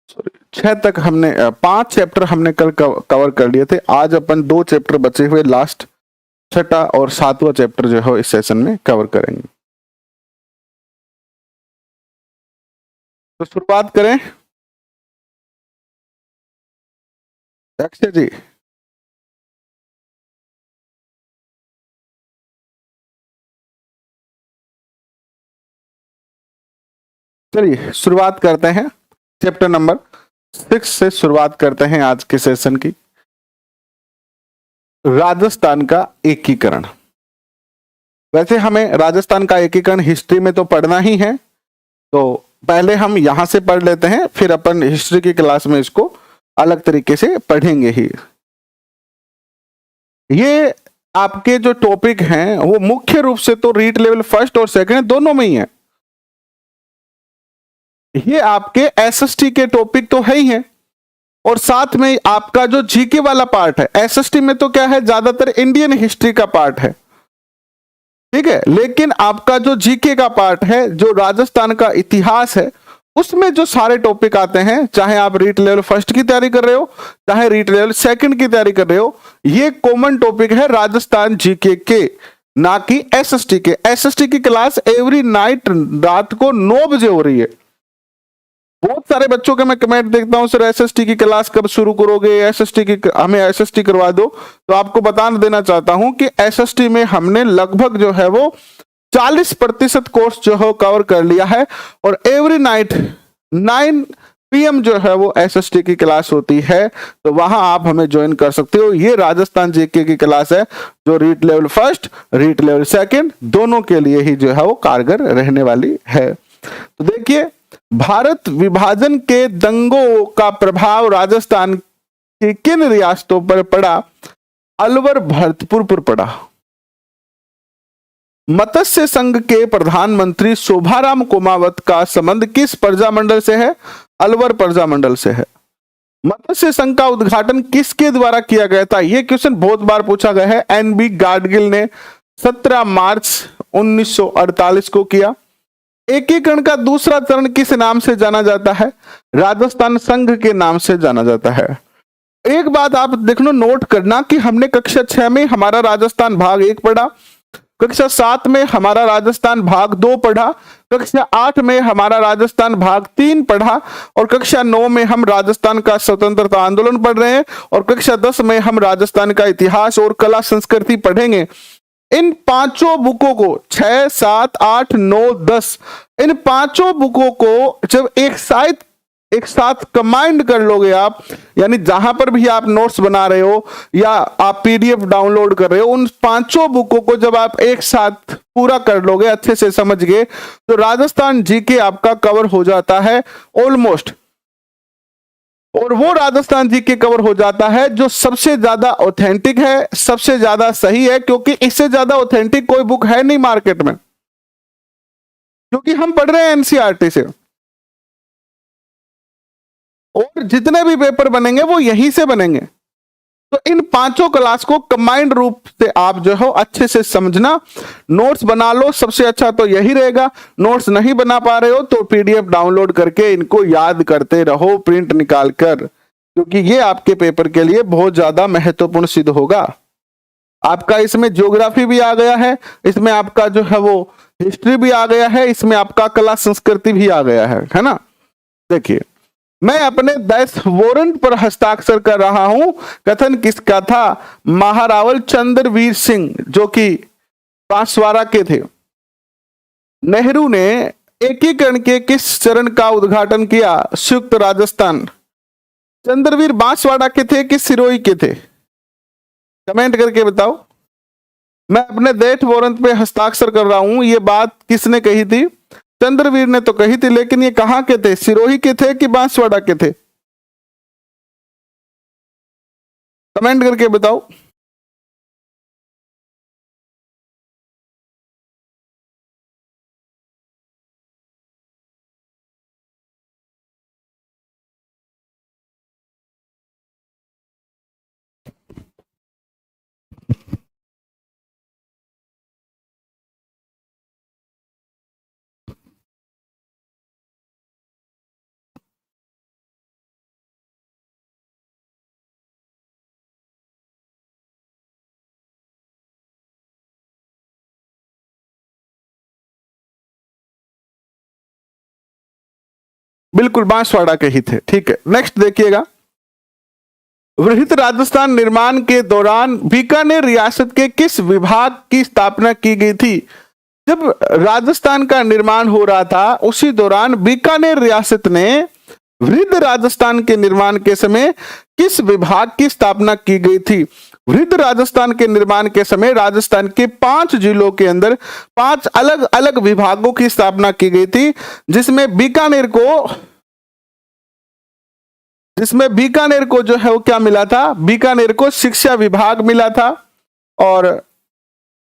Sorry 6 तक हमने 5 chapter हमने कल कवर कर लिए थे। आज अपन 2 चैप्टर बचे हुए लास्ट 6ठा और 7वां चैप्टर जो है इस सेशन में कवर करेंगे। तो शुरुआत करें। अक्षय जी, चलिए शुरुआत करते हैं। चैप्टर नंबर 6 से शुरुआत करते हैं आज के सेशन की। राजस्थान का एकीकरण। वैसे हमें राजस्थान का एकीकरण हिस्ट्री में तो पढ़ना ही है, तो पहले हम यहां से पढ़ लेते हैं, फिर अपन हिस्ट्री की क्लास में इसको अलग तरीके से पढ़ेंगे ही। ये आपके जो टॉपिक हैं वो मुख्य रूप से तो रीट लेवल फर्स्ट और सेकंड दोनों में ही है। ये आपके एसएसटी के टॉपिक तो है ही है, और साथ में आपका जो जीके वाला पार्ट है, एसएसटी में तो क्या है, ज्यादातर इंडियन हिस्ट्री का पार्ट है, ठीक है। लेकिन आपका जो जीके का पार्ट है, जो राजस्थान का इतिहास है, उसमें जो सारे टॉपिक आते हैं, चाहे आप रीट लेवल फर्स्ट की तैयारी कर रहे हो, चाहे रीट लेवल सेकंड की तैयारी कर रहे हो, ये कॉमन टॉपिक है राजस्थान जीके के, ना कि एसएसटी के। एसएसटी की क्लास एवरी नाइट रात को 9 बजे हो रही है। बहुत सारे बच्चों के मैं कमेंट देखता हूं, सर एसएसटी की क्लास कब शुरू करोगे, एसएसटी की हमें एसएसटी करवा दो। तो आपको बता देना चाहता हूं कि एसएसटी में हमने लगभग जो है वो 40% कोर्स जो है कवर कर लिया है, और एवरी नाइट 9 PM जो है वो एसएसटी की क्लास होती है, तो वहां आप हमें ज्वाइन कर सकते हो। ये राजस्थान जीके की क्लास है, जो REET level first, REET level second दोनों के लिए ही जो है वो कारगर रहने वाली है। तो देखिए, भारत विभाजन के दंगों का प्रभाव राजस्थान की किन रियासतों पर पड़ा? अलवर भरतपुर पर पड़ा। मत्स्य संघ के प्रधानमंत्री शोभाराम कोमावत का संबंध किस प्रजामंडल से है? अलवर प्रजामंडल से है। मत्स्य संघ का उद्घाटन किसके द्वारा किया गया था? यह क्वेश्चन बहुत बार पूछा गया है। NB गाडगिल ने 17 मार्च 1948 को किया। एकीकरण का दूसरा चरण किस नाम से जाना जाता है? राजस्थान संघ के नाम से जाना जाता है। एक बात आप देखना, नोट करना कि हमने कक्षा 6 में हमारा राजस्थान भाग 1 पढ़ा, कक्षा 7 में हमारा राजस्थान भाग 2 पढ़ा, कक्षा 8 में हमारा राजस्थान भाग 3 पढ़ा, और कक्षा 9 में हम राजस्थान का स्वतंत्रता आंदोलन पढ़ रहे हैं, और कक्षा 10 में हम राजस्थान का इतिहास और कला संस्कृति पढ़ेंगे। इन पांचों बुकों को 6, 7, 8, 9, 10, इन पांचों बुकों को जब एक साथ कंबाइंड कर लोगे आप, यानी जहां पर भी आप नोट्स बना रहे हो या आप PDF डाउनलोड कर रहे हो, उन पांचों बुकों को जब आप एक साथ पूरा कर लोगे, अच्छे से समझ गए, तो राजस्थान जीके आपका कवर हो जाता है ऑलमोस्ट। और वो राजस्थान जी के कवर हो जाता है जो सबसे ज्यादा ऑथेंटिक है, सबसे ज्यादा सही है, क्योंकि इससे ज्यादा ऑथेंटिक कोई बुक है नहीं मार्केट में, क्योंकि हम पढ़ रहे हैं NCERT से, और जितने भी पेपर बनेंगे वो यहीं से बनेंगे। तो इन पांचों क्लास को कंबाइंड रूप से आप जो है अच्छे से समझना, नोट्स बना लो, सबसे अच्छा तो यही रहेगा। नोट्स नहीं बना पा रहे हो तो PDF डाउनलोड करके इनको याद करते रहो, प्रिंट निकाल कर, क्योंकि ये आपके पेपर के लिए बहुत ज्यादा महत्वपूर्ण सिद्ध होगा। आपका इसमें ज्योग्राफी भी आ गया है, इसमें आपका जो है वो हिस्ट्री भी आ गया है, इसमें आपका कला संस्कृति भी आ गया है ना। देखिए, मैं अपने 10 वारंट पर हस्ताक्षर कर रहा हूं। कथन किसका था? महारावल चंद्रवीर सिंह, जो कि बांसवाड़ा के थे। नेहरू ने एकीकरण के किस चरण का उद्घाटन किया? संयुक्त राजस्थान। चंद्रवीर बांसवाड़ा के थे कि सिरोही के थे? कमेंट करके बताओ। मैं अपने 10 वारंट पे हस्ताक्षर कर रहा हूं, ये बात किसने कही थी? चंद्रवीर ने तो कही थी, लेकिन ये कहां के थे? सिरोही के थे कि बांसवाड़ा के थे? कमेंट करके बताओ। बिल्कुल बांसवाड़ा के ही थे। ठीक है, नेक्स्ट देखिएगा, वृहद राजस्थान निर्माण के दौरान बीकानेर रियासत के किस विभाग की स्थापना की गई थी? जब राजस्थान का निर्माण हो रहा था उसी दौरान बीकानेर रियासत ने वृहद राजस्थान के निर्माण के समय किस विभाग की स्थापना की गई थी? वृहद राजस्थान के निर्माण के समय राजस्थान के 5 जिलों के अंदर 5 अलग अलग विभागों की स्थापना की गई थी, जिसमें बीकानेर को जो है वो क्या मिला था? बीकानेर को शिक्षा विभाग मिला था, और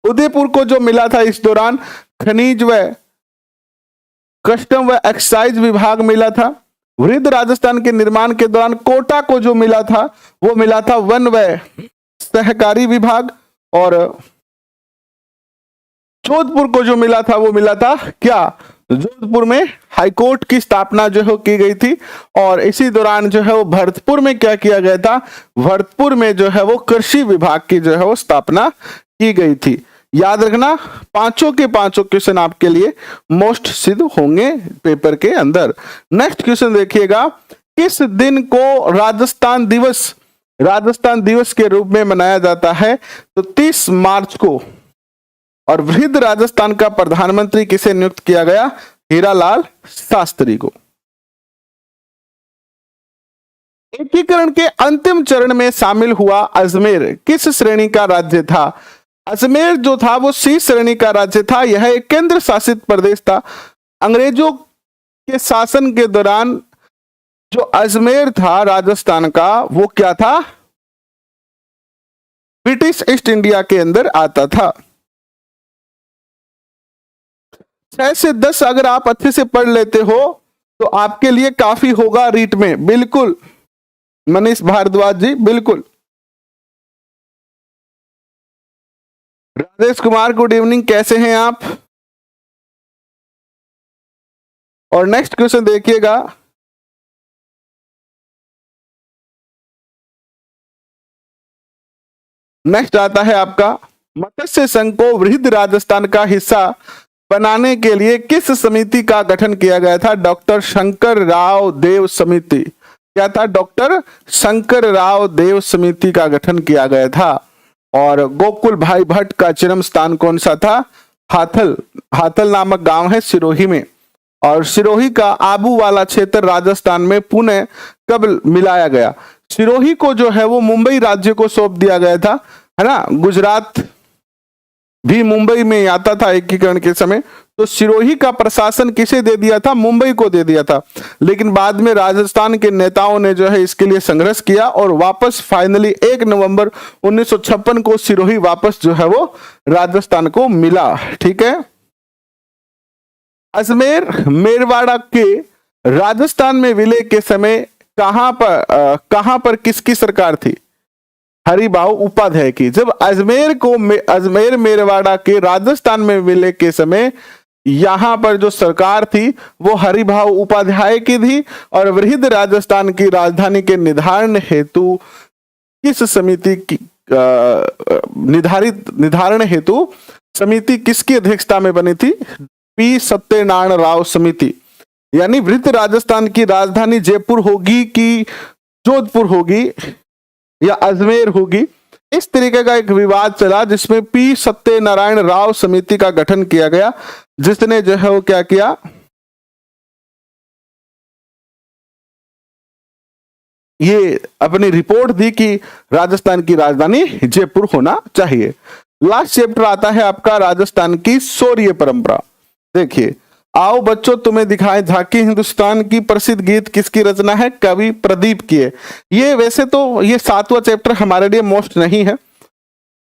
उदयपुर को जो मिला था इस दौरान खनिज व कस्टम व एक्साइज विभाग मिला था। वृहद राजस्थान के निर्माण के दौरान कोटा को जो मिला था वो मिला था वन व सहकारी विभाग, और जोधपुर को जो मिला था वो मिला था क्या? जोधपुर में हाईकोर्ट की स्थापना जो है की गई थी। और इसी दौरान जो है वो भरतपुर में क्या किया गया था? भरतपुर में जो है वो कृषि विभाग की जो है वो स्थापना की गई थी। याद रखना, पांचों के पांचों क्वेश्चन आपके लिए मोस्ट सिद्ध होंगे पेपर के अंदर। नेक्स्ट क्वेश्चन देखिएगा, किस दिन को राजस्थान दिवस के रूप में मनाया जाता है? तो 30 मार्च को। और वृहद राजस्थान का प्रधानमंत्री किसे नियुक्त किया गया? हीरालाल शास्त्री को। एकीकरण के अंतिम चरण में शामिल हुआ अजमेर किस श्रेणी का राज्य था? अजमेर जो था वो सी श्रेणी का राज्य था। यह एक केंद्र शासित प्रदेश था। अंग्रेजों के शासन के दौरान जो अजमेर था राजस्थान का, वो क्या था? ब्रिटिश ईस्ट इंडिया के अंदर आता था। 6 से 10 अगर आप अच्छे से पढ़ लेते हो तो आपके लिए काफी होगा रीट में। बिल्कुल मनीष भारद्वाज जी, बिल्कुल। राजेश कुमार, गुड इवनिंग, कैसे हैं आप? और नेक्स्ट क्वेश्चन देखिएगा, नेक्स्ट आता है आपका, मत्स्य संघ को वृहद राजस्थान का हिस्सा बनाने के लिए किस समिति का गठन किया गया था? डॉक्टर शंकर राव देव समिति। क्या था? डॉक्टर शंकर राव देव समिति का गठन किया गया था। और गोकुल भाई भट्ट का जन्म स्थान कौन सा था? हाथल नामक गांव है सिरोही में। और सिरोही का आबू वाला क्षेत्र राजस्थान में पुणे कब मिलाया गया? सिरोही को जो है वो मुंबई राज्य को सौंप दिया गया था, है ना। गुजरात भी मुंबई में आता था एकीकरण के समय, तो सिरोही का प्रशासन किसे दे दिया था? मुंबई को दे दिया था। लेकिन बाद में राजस्थान के नेताओं ने जो है इसके लिए संघर्ष किया और वापस फाइनली 1 नवंबर 1956 को सिरोही वापस जो है वो राजस्थान को मिला। ठीक है। अजमेर मेरवाड़ा के राजस्थान में विलय के समय कहां पर किसकी सरकार थी? हरिभाऊ उपाध्याय की। जब अजमेर मेरवाड़ा के राजस्थान में विलय के समय यहां पर जो सरकार थी वो हरिभाऊ उपाध्याय की थी। और वृहद राजस्थान की राजधानी के निर्धारण हेतु किस समिति की निर्धारण हेतु समिति किसकी अध्यक्षता में बनी थी? पी सत्यनारायण राव समिति। यानी वृहद राजस्थान की राजधानी जयपुर होगी कि जोधपुर होगी या अजमेर होगी, इस तरीके का एक विवाद चला जिसमें पी सत्यनारायण राव समिति का गठन किया गया, जिसने जो है वो क्या किया, ये अपनी रिपोर्ट दी कि राजस्थान की राजधानी जयपुर होना चाहिए। लास्ट चैप्टर आता है आपका राजस्थान की शौर्य परंपरा। देखिए, आओ बच्चों तुम्हें दिखाएं झांकी हिंदुस्तान की प्रसिद्ध गीत किसकी रचना है? कवि प्रदीप की है। ये वैसे तो ये 7वां चैप्टर हमारे लिए मोस्ट नहीं है।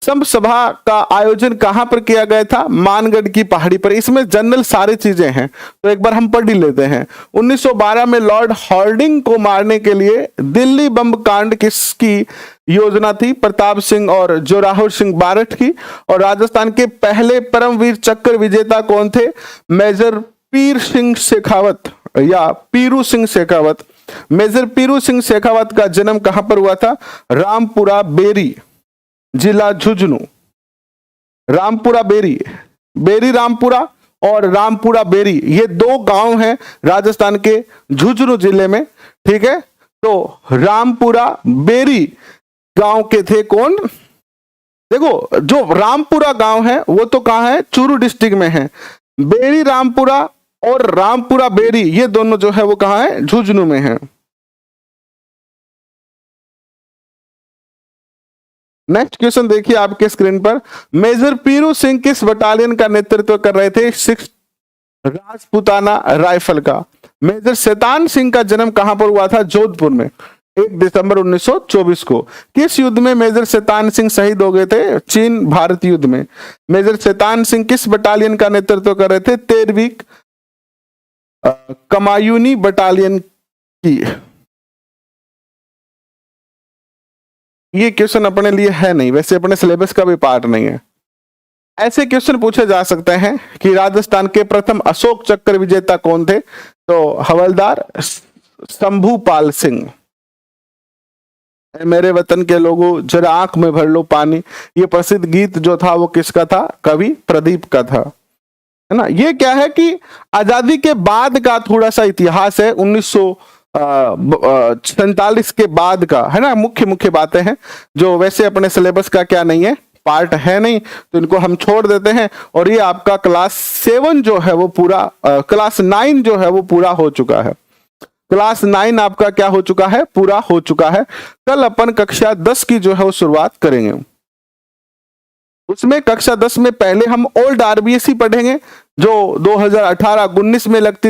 संत सभा का आयोजन कहां पर किया गया था? मानगढ़ की पहाड़ी पर। इसमें जनरल सारी चीजें हैं तो एक बार हम पढ़ ही लेते हैं। 1912 में लॉर्ड हॉर्डिंग को मारने के लिए दिल्ली बम कांड किसकी योजना थी? प्रताप सिंह और जोरावर सिंह बारठ की। और राजस्थान के पहले परमवीर चक्र विजेता कौन थे? मेजर पीर सिंह शेखावत या पीरू सिंह शेखावत। मेजर पीरू सिंह शेखावत का जन्म कहां पर हुआ था? रामपुरा बेरी, जिला झुंझुनू। रामपुरा बेरी रामपुरा और रामपुरा बेरी, ये 2 गांव हैं राजस्थान के झुंझुनू जिले में। ठीक है, तो रामपुरा बेरी गांव के थे कौन? देखो, जो रामपुरा गांव है वो तो कहां है? चूरू डिस्ट्रिक्ट में है। बेरी रामपुरा और रामपुरा बेरी ये दोनों जो है वो कहां है? झुंझुनू में है। नेक्स्ट क्वेश्चन देखिए आपके स्क्रीन पर, मेजर पीरू सिंह किस बटालियन का नेतृत्व कर रहे थे? 6 राजपुताना राइफल का। मेजर शैतान सिंह का जन्म कहां पर हुआ था? जोधपुर में, 1 दिसंबर 1924 को। किस युद्ध में मेजर शैतान सिंह शहीद हो गए थे? चीन भारत युद्ध में। मेजर शैतान सिंह किस बटालियन का नेतृत्व कर रहे थे? 13वीं कमायूनी बटालियन की। ये क्वेश्चन अपने लिए है नहीं, वैसे अपने सिलेबस का भी पार्ट नहीं है। ऐसे क्वेश्चन पूछे जा सकते हैं कि राजस्थान के प्रथम अशोक चक्र विजेता कौन थे? तो हवलदार शंभूपाल सिंह। मेरे वतन के लोगों जरा आंख में भर लो पानी, ये प्रसिद्ध गीत जो था वो किसका था? कवि प्रदीप का था, है ना। ये क्या है कि आजादी के बाद का थोड़ा सा इतिहास है, 1947 के बाद का, है ना। मुख्य बातें हैं जो वैसे अपने सिलेबस का क्या नहीं है, पार्ट है नहीं, तो इनको हम छोड़ देते हैं। और ये आपका क्लास 7 जो है वो पूरा, क्लास 9 जो है वो पूरा हो चुका है। क्लास 9 आपका क्या हो चुका है? पूरा हो चुका है। कल अपन कक्षा 10 की जो है वो शुरुआत करेंगे। उसमें कक्षा 10 में पहले हम ओल्ड आरबीएससी पढ़ेंगे जो 2018-19 में लगती